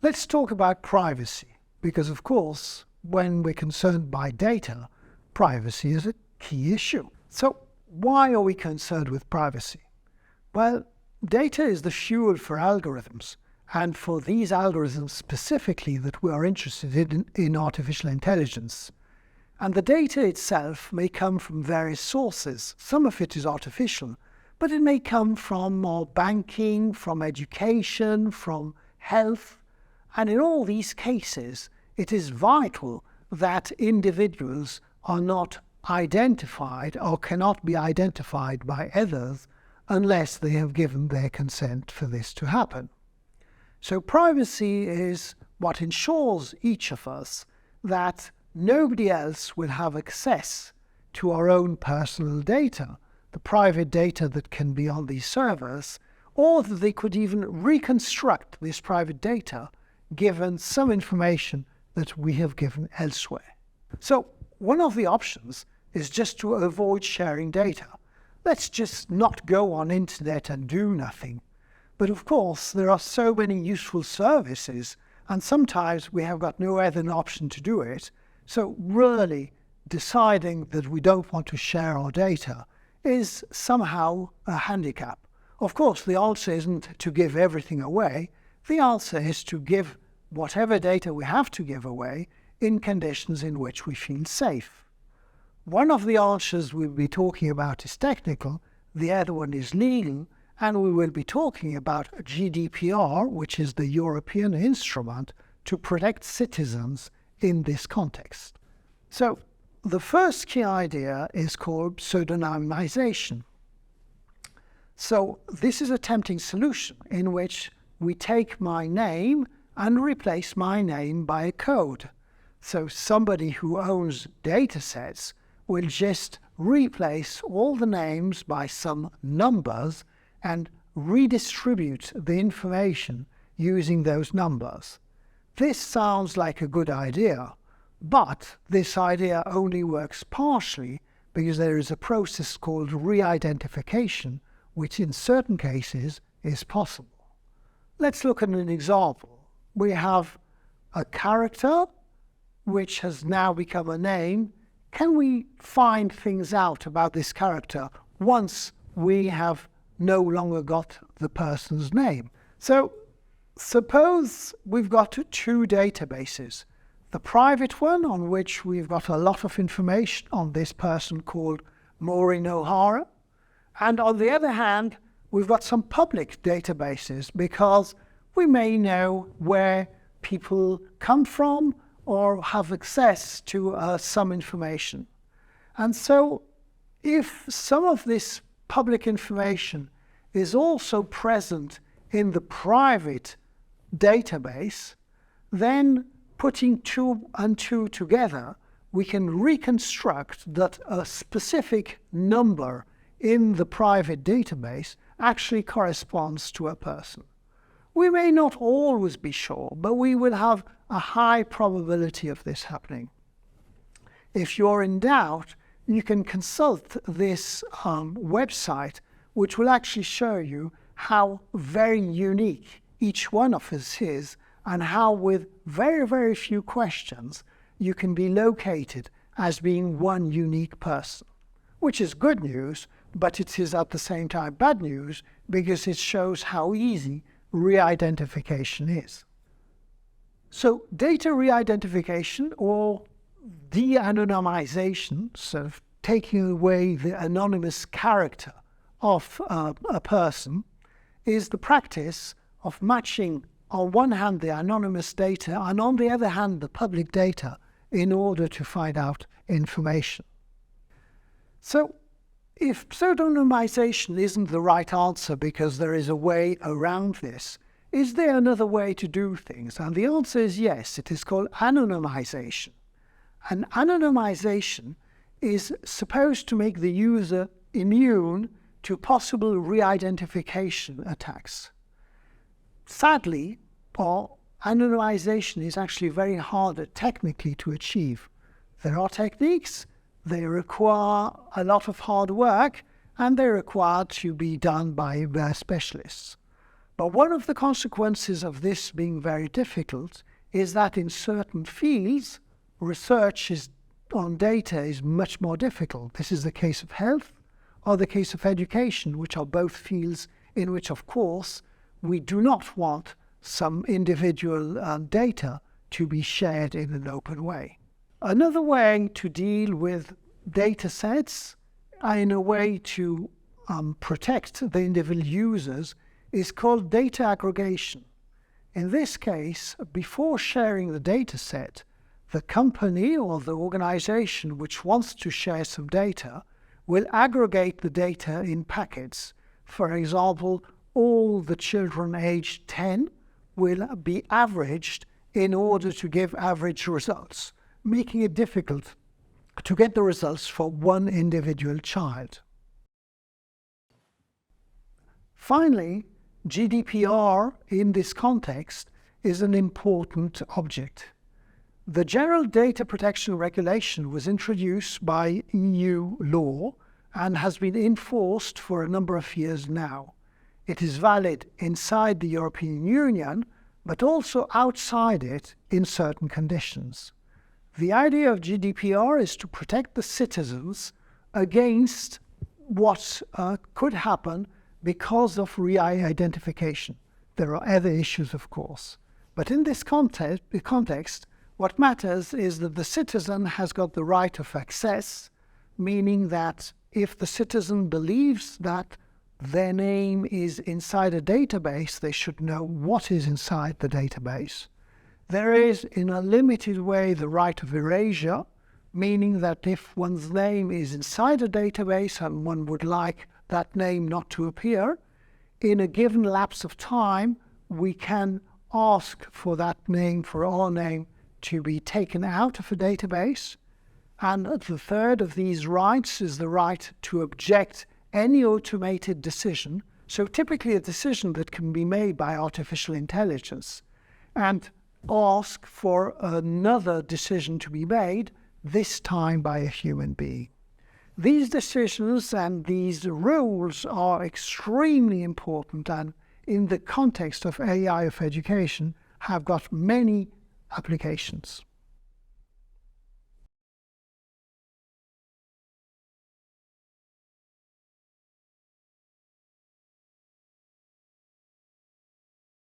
Let's talk about privacy, because of course, when we're concerned by data, privacy is a key issue. So why are we concerned with privacy? Well, data is the fuel for algorithms, and for these algorithms specifically that we are interested in artificial intelligence. And the data itself may come from various sources. Some of it is artificial, but it may come from banking, from education, from health. And in all these cases, it is vital that individuals are not identified or cannot be identified by others unless they have given their consent for this to happen. So privacy is what ensures each of us that nobody else will have access to our own personal data, the private data that can be on these servers, or that they could even reconstruct this private data given some information that we have given elsewhere. So one of the options is just to avoid sharing data. Let's just not go on internet and do nothing. But of course, there are so many useful services, and sometimes we have got no other option to do it. So really deciding that we don't want to share our data is somehow a handicap. Of course, the answer isn't to give everything away. The answer is to give whatever data we have to give away in conditions in which we feel safe. One of the answers we'll be talking about is technical, the other one is legal, and we will be talking about GDPR, which is the European instrument to protect citizens in this context. So the first key idea is called pseudonymization. So this is a tempting solution in which we take my name and replace my name by a code. So somebody who owns data sets will just replace all the names by some numbers and redistribute the information using those numbers. This sounds like a good idea, but this idea only works partially because there is a process called re-identification, which in certain cases is possible. Let's look at an example. We have a character which has now become a name. Can we find things out about this character once we have no longer got the person's name? So suppose we've got two databases. The private one, on which we've got a lot of information on this person called Maureen O'Hara. And on the other hand, we've got some public databases because we may know where people come from or have access to some information. And so if some of this public information is also present in the private database, then putting two and two together, we can reconstruct that a specific number in the private database actually corresponds to a person. We may not always be sure, but we will have a high probability of this happening. If you're in doubt, you can consult this website, which will actually show you how very unique each one of us is, and how with very, very few questions, you can be located as being one unique person, which is good news, but it is at the same time bad news because it shows how easy re-identification is. So data re-identification or de-anonymization, sort of taking away the anonymous character of a person, is the practice of matching on one hand the anonymous data and on the other hand the public data in order to find out information. So if pseudonymization isn't the right answer because there is a way around this, is there another way to do things? And the answer is yes, it is called anonymization. And anonymization is supposed to make the user immune to possible re-identification attacks. Sadly, anonymization is actually very hard technically to achieve. There are techniques, they require a lot of hard work, and they're required to be done by specialists. But one of the consequences of this being very difficult is that in certain fields, research on data is much more difficult. This is the case of health or the case of education, which are both fields in which, of course, we do not want some individual data to be shared in an open way. Another way to deal with data sets in a way to protect the individual users is called data aggregation. In this case, before sharing the data set, the company or the organization which wants to share some data will aggregate the data in packets. For example, all the children aged 10 will be averaged in order to give average results, making it difficult to get the results for one individual child. Finally, GDPR in this context is an important object. The General Data Protection Regulation was introduced by EU law and has been enforced for a number of years now. It is valid inside the European Union, but also outside it in certain conditions. The idea of GDPR is to protect the citizens against what could happen because of re-identification. There are other issues, of course. But in this context, what matters is that the citizen has got the right of access, meaning that if the citizen believes that their name is inside a database, they should know what is inside the database. There is, in a limited way, the right of erasure, meaning that if one's name is inside a database and one would like that name not to appear, in a given lapse of time, we can ask for that name, for our name, to be taken out of a database. And the third of these rights is the right to object any automated decision, so typically a decision that can be made by artificial intelligence, and ask for another decision to be made, this time by a human being. These decisions and these rules are extremely important, and in the context of AI of education have got many applications.